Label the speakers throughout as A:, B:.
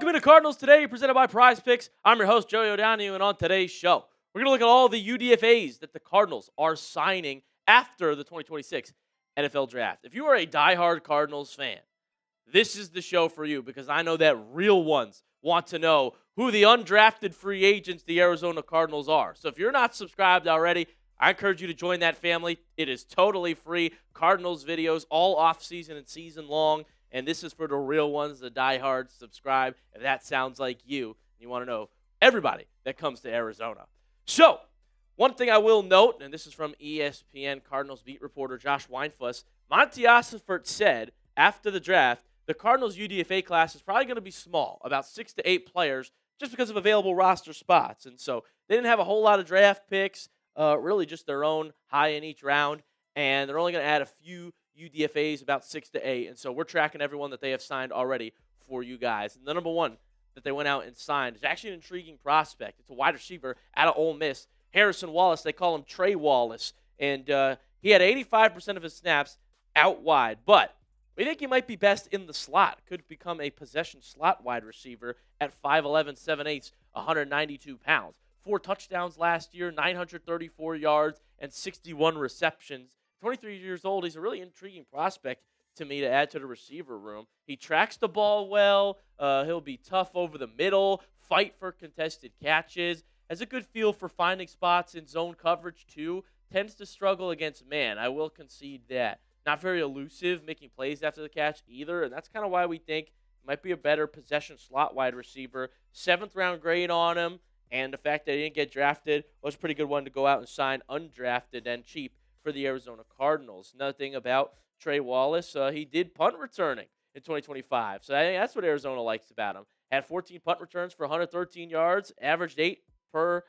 A: Welcome into Cardinals Today, presented by Prize Picks. I'm your host, Joey O'Donoghue, and on today's show, we're going to look at all the UDFAs that the Cardinals are signing after the 2026 NFL Draft. If you are a diehard Cardinals fan, this is the show for you because I know that real ones want to know who the undrafted free agents the Arizona Cardinals are. So if you're not subscribed already, I encourage you to join that family. It is totally free. Cardinals videos all off-season and season long. And this is for the real ones, the diehards. Subscribe if that sounds like you. You want to know everybody that comes to Arizona. So, one thing I will note, and this is from ESPN Cardinals beat reporter Josh Weinfuss, Monty Ossenfort said after the draft, the Cardinals UDFA class is probably going to be small, about 6 to 8 players, just because of available roster spots. And so they didn't have a whole lot of draft picks, really just their own high in each round. And they're only going to add a few UDFAs, about 6 to 8. And so we're tracking everyone that they have signed already for you guys. And the number one that they went out and signed is actually an intriguing prospect. It's a wide receiver out of Ole Miss, Harrison Wallace. They call him Trey Wallace. And he had 85% of his snaps out wide. But we think he might be best in the slot. Could become a possession slot wide receiver at 5'11", 7/8", 192 pounds. 4 touchdowns last year, 934 yards, and 61 receptions. 23 years old. He's a really intriguing prospect to me to add to the receiver room. He tracks the ball well. He'll be tough over the middle, fight for contested catches. Has a good feel for finding spots in zone coverage, too. Tends to struggle against man. I will concede that. Not very elusive, making plays after the catch either, and that's kind of why we think he might be a better possession slot wide receiver. 7th-round grade on him, and the fact that he didn't get drafted was a pretty good one to go out and sign undrafted and cheap for the Arizona Cardinals. Another thing about Trey Wallace, he did punt returning in 2025, so I think that's what Arizona likes about him. Had 14 punt returns for 113 yards, averaged 8 per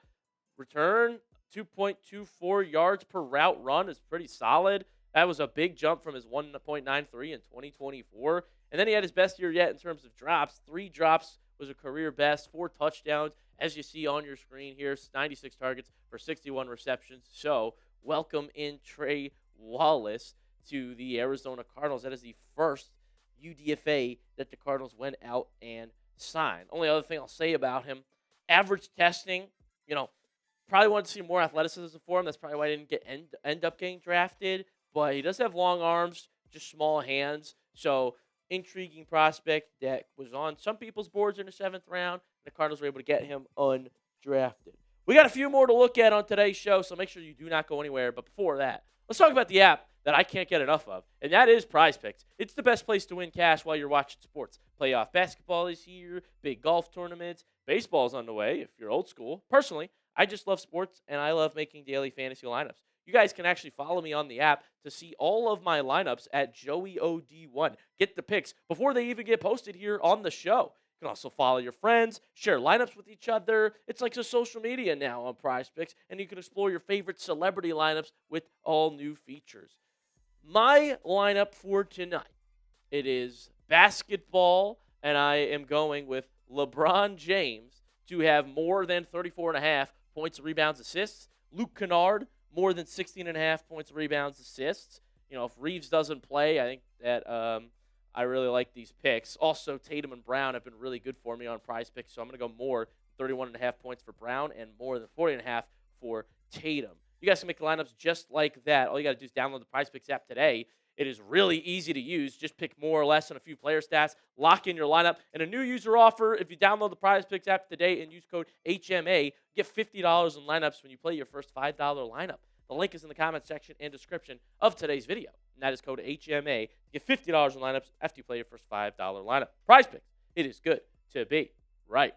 A: return, 2.24 yards per route run is pretty solid. That was a big jump from his 1.93 in 2024. And then he had his best year yet in terms of drops. 3 drops was a career best, 4 touchdowns. As you see on your screen here, 96 targets for 61 receptions. So welcome in Trey Wallace to the Arizona Cardinals. That is the first UDFA that the Cardinals went out and signed. Only other thing I'll say about him, average testing, probably wanted to see more athleticism for him. That's probably why he didn't end up getting drafted. But he does have long arms, just small hands. So intriguing prospect that was on some people's boards in the 7th round. The Cardinals were able to get him undrafted. We got a few more to look at on today's show, so make sure you do not go anywhere. But before that, let's talk about the app that I can't get enough of, and that is Prize Picks. It's the best place to win cash while you're watching sports. Playoff basketball is here, big golf tournaments, baseball's on the way if you're old school. Personally, I just love sports, and I love making daily fantasy lineups. You guys can actually follow me on the app to see all of my lineups at JoeyOD1. Get the picks before they even get posted here on the show. You can also follow your friends, share lineups with each other. It's like a social media now on Prize Picks, and you can explore your favorite celebrity lineups with all new features. My lineup for tonight, it is basketball, and I am going with LeBron James to have more than 34.5 points, rebounds, assists. Luke Kennard, more than 16.5 points, rebounds, assists. If Reeves doesn't play, I think that I really like these picks. Also, Tatum and Brown have been really good for me on Prize Picks, so I'm going to go more than 31.5 points for Brown and more than 40.5 for Tatum. You guys can make lineups just like that. All you got to do is download the Prize Picks app today. It is really easy to use. Just pick more or less on a few player stats, lock in your lineup, and a new user offer. If you download the Prize Picks app today and use code HMA, get $50 in lineups when you play your first $5 lineup. The link is in the comment section and description of today's video. And that is code HMA to get $50 in lineups after you play your first $5 lineup. Prize Picks. It is good to be right.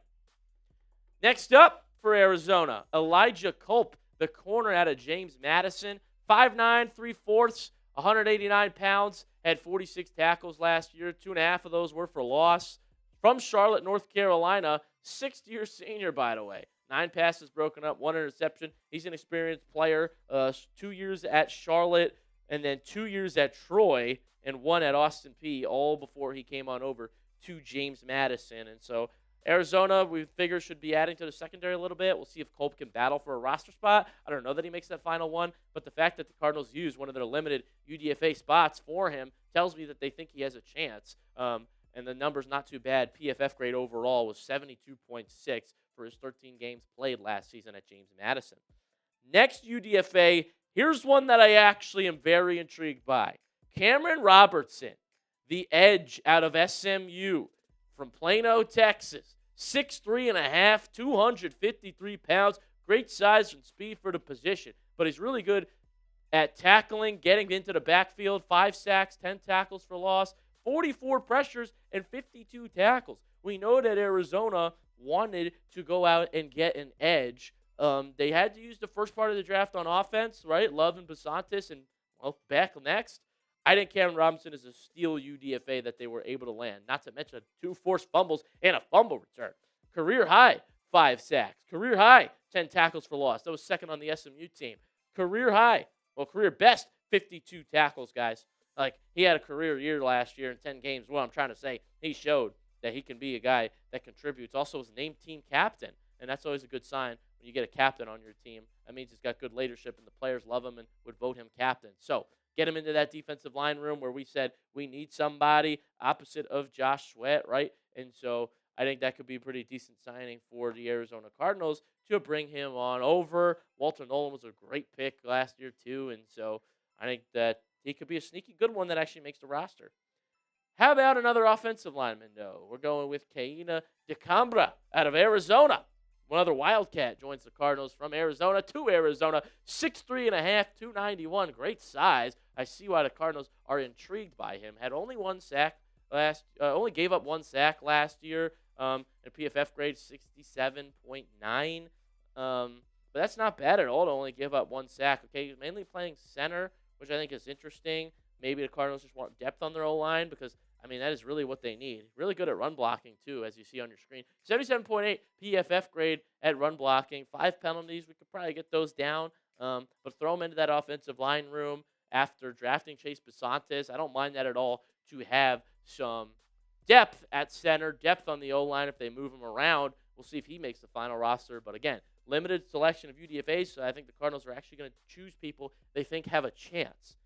A: Next up for Arizona, Elijah Culp, the corner out of James Madison. 5'9", 3/4, 189 pounds, had 46 tackles last year. 2.5 of those were for loss. From Charlotte, North Carolina, 6th-year senior, by the way. 9 passes broken up, 1 interception. He's an experienced player. 2 years at Charlotte, and then 2 years at Troy, and 1 at Austin Peay, all before he came on over to James Madison. And so Arizona, we figure, should be adding to the secondary a little bit. We'll see if Culp can battle for a roster spot. I don't know that he makes that final one, but the fact that the Cardinals used one of their limited UDFA spots for him tells me that they think he has a chance. and the number's not too bad. PFF grade overall was 72.6 for his 13 games played last season at James Madison. Next UDFA, here's one that I actually am very intrigued by. Cameron Robertson, the edge out of SMU from Plano, Texas. 6'3.5", 253 pounds. Great size and speed for the position, but he's really good at tackling, getting into the backfield. 5 sacks, 10 tackles for loss, 44 pressures, and 52 tackles. We know that Arizona wanted to go out and get an edge. They had to use the first part of the draft on offense, right? Love and Bisontis and, well, Beck next. I think Cameron Robinson is a steal UDFA that they were able to land, not to mention 2 forced fumbles and a fumble return. Career high, 5 sacks. Career high, 10 tackles for loss. That was second on the SMU team. Career high, well, career best, 52 tackles, guys. Like, he had a career year last year in 10 games. What I'm trying to say, he showed that he can be a guy that contributes. Also, was named team captain, and that's always a good sign when you get a captain on your team. That means he's got good leadership, and the players love him and would vote him captain. So, get him into that defensive line room where we said we need somebody opposite of Josh Sweat, right? And so I think that could be a pretty decent signing for the Arizona Cardinals to bring him on over. Walter Nolan was a great pick last year too, and so I think that he could be a sneaky good one that actually makes the roster. How about another offensive lineman, though? We're going with Decambra out of Arizona. One other Wildcat joins the Cardinals from Arizona to Arizona. 6'3.5", 291. Great size. I see why the Cardinals are intrigued by him. Had only one sack only gave up 1 sack last year. And PFF grade 67.9. But that's not bad at all to only give up 1 sack. Okay, he's mainly playing center, which I think is interesting. Maybe the Cardinals just want depth on their O-line because, I mean, that is really what they need. Really good at run blocking, too, as you see on your screen. 77.8 PFF grade at run blocking. 5 penalties. We could probably get those down. But throw him into that offensive line room after drafting Chase Bisontis. I don't mind that at all to have some depth at center, depth on the O-line if they move him around. We'll see if he makes the final roster. But, again, limited selection of UDFAs, so I think the Cardinals are actually going to choose people they think have a chance.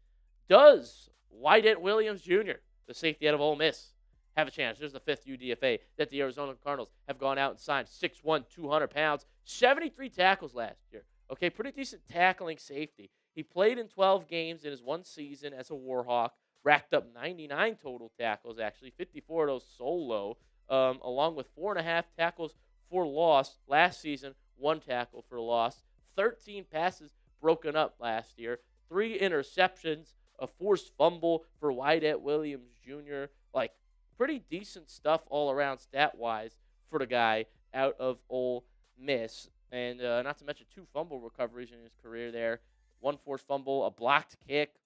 A: Does Wydett Williams Jr., the safety out of Ole Miss, have a chance? There's the 5th UDFA that the Arizona Cardinals have gone out and signed. 6'1", 200 pounds, 73 tackles last year. Okay, pretty decent tackling safety. He played in 12 games in his 1 season as a Warhawk, racked up 99 total tackles, actually, 54 of those solo, along with 4.5 tackles for loss last season, 1 tackle for loss, 13 passes broken up last year, 3 interceptions, a forced fumble for Wydett Williams Jr. Like, pretty decent stuff all around stat-wise for the guy out of Ole Miss. And not to mention 2 fumble recoveries in his career there. 1 forced fumble, a blocked kick.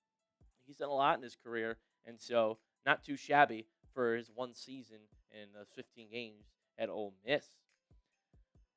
A: He's done a lot in his career, and so not too shabby for his 1 season and 15 games at Ole Miss.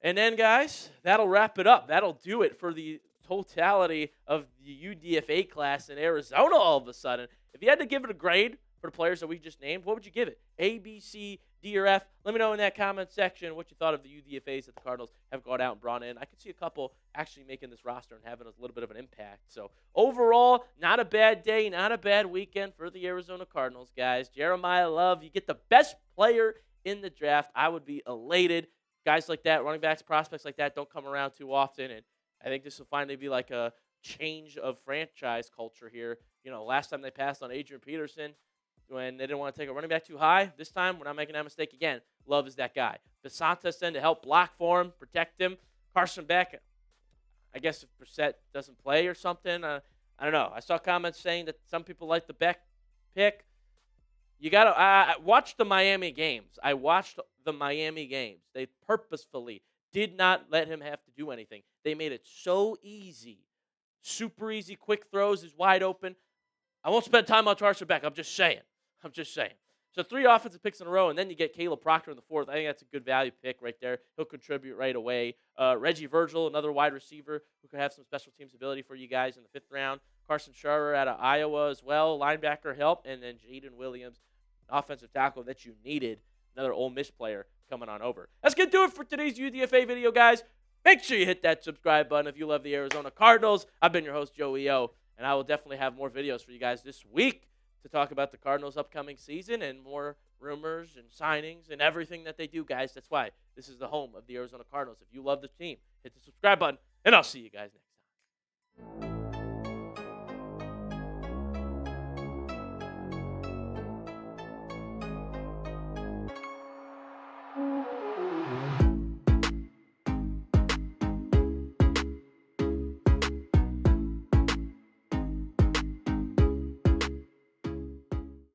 A: And then, guys, that'll wrap it up. That'll do it for the totality of the UDFA class in Arizona all of a sudden. If you had to give it a grade for the players that we just named, what would you give it? A, B, C, D, or F? Let me know in that comment section what you thought of the UDFAs that the Cardinals have gone out and brought in. I could see a couple actually making this roster and having a little bit of an impact. So, overall, not a bad day, not a bad weekend for the Arizona Cardinals, guys. Jeremiyah Love, you get the best player in the draft. I would be elated. Guys like that, running backs, prospects like that don't come around too often, and I think this will finally be like a change of franchise culture here. You know, last time they passed on Adrian Peterson when they didn't want to take a running back too high. This time, we're not making that mistake again. Love is that guy. Bisontis then to help block for him, protect him. Carson Beck, I guess if Brissett doesn't play or something, I don't know. I saw comments saying that some people like the Beck pick. You got to watch the Miami games. I watched the Miami games. They purposefully did not let him have to do anything. They made it so easy. Super easy, quick throws, is wide open. I won't spend time on Carson Beck. I'm just saying. So 3 offensive picks in a row, and then you get Kaleb Proctor in the 4th. I think that's a good value pick right there. He'll contribute right away. Reggie Virgil, another wide receiver who could have some special teams ability for you guys in the 5th round. Carson Sharar out of Iowa as well, linebacker help, and then Jayden Williams, offensive tackle that you needed. Another Ole Miss player coming on over. That's going to do it for today's UDFA video, guys. Make sure you hit that subscribe button if you love the Arizona Cardinals. I've been your host, Joey O, and I will definitely have more videos for you guys this week to talk about the Cardinals' upcoming season and more rumors and signings and everything that they do, guys. That's why this is the home of the Arizona Cardinals. If you love the team, hit the subscribe button, and I'll see you guys next time.